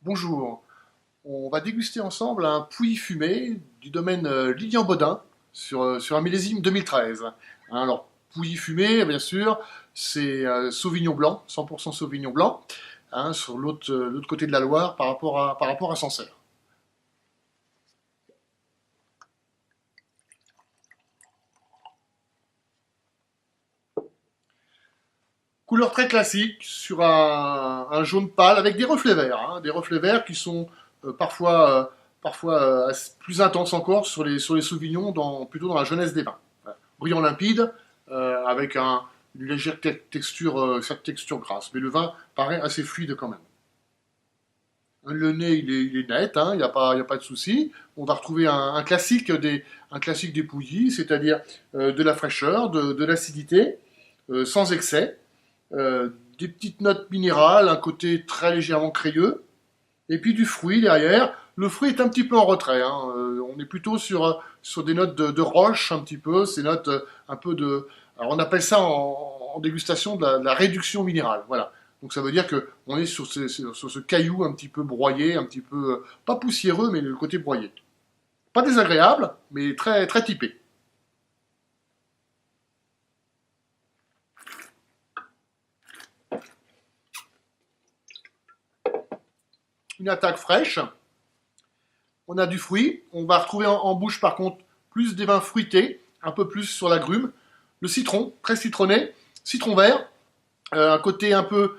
Bonjour, on va déguster ensemble un Pouilly fumé du domaine Lilian Bodin sur un millésime 2013. Alors, Pouilly fumé, bien sûr, c'est Sauvignon blanc, 100% Sauvignon blanc, sur l'autre côté de la Loire par rapport à Sancerre. Couleur très classique sur un jaune pâle avec des reflets verts qui sont parfois plus intenses encore sur les Sauvignons, plutôt dans la jeunesse des vins. Voilà. Brillant limpide, avec une légère cette texture grasse. Mais le vin paraît assez fluide quand même. Le nez, il est net, hein, il y a pas de souci. On va retrouver un classique des Pouilly, c'est-à-dire de la fraîcheur, de l'acidité, sans excès. Des petites notes minérales, un côté très légèrement crayeux, et puis du fruit derrière. Le fruit est un petit peu en retrait, hein. On est plutôt sur des notes de roche un petit peu, ces notes un peu de... Alors on appelle ça en dégustation de la réduction minérale, voilà. Donc ça veut dire que on est sur ce caillou un petit peu broyé, un petit peu, pas poussiéreux, mais le côté broyé. Pas désagréable, mais très, très typé. Une attaque fraîche, on a du fruit. On va retrouver en bouche, par contre, plus des vins fruités, un peu plus sur l'agrume. Le citron, très citronné. Citron vert, un côté un peu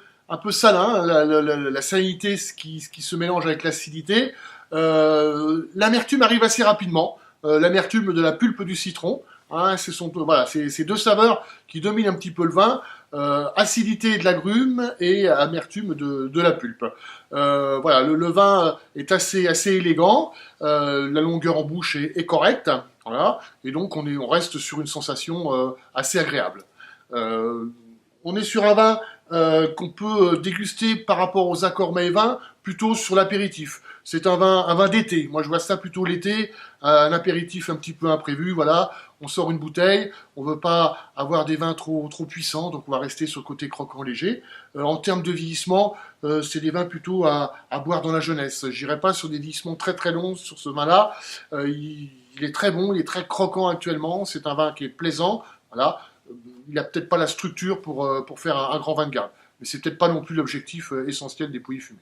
salin, la salinité ce qui se mélange avec l'acidité. L'amertume arrive assez rapidement. L'amertume de la pulpe du citron. Hein, voilà, c'est ces deux saveurs qui dominent un petit peu le vin. Acidité de l'agrume et amertume de la pulpe. Voilà, le vin est assez élégant, la longueur en bouche est correcte, voilà, et donc on reste sur une sensation assez agréable. Euh, on est sur un vin qu'on peut déguster par rapport aux accords mets et vins, plutôt sur l'apéritif. C'est un vin d'été. Moi, je vois ça plutôt l'été, un apéritif un petit peu imprévu. Voilà, on sort une bouteille, on veut pas avoir des vins trop puissants, donc on va rester sur le côté croquant léger. En termes de vieillissement, c'est des vins plutôt à boire dans la jeunesse. J'irai pas sur des vieillissements très très longs sur ce vin-là. Il est très bon, il est très croquant actuellement. C'est un vin qui est plaisant. Voilà, il n'a peut-être pas la structure pour faire un grand vin de garde. Mais c'est peut-être pas non plus l'objectif essentiel des Pouilly fumés.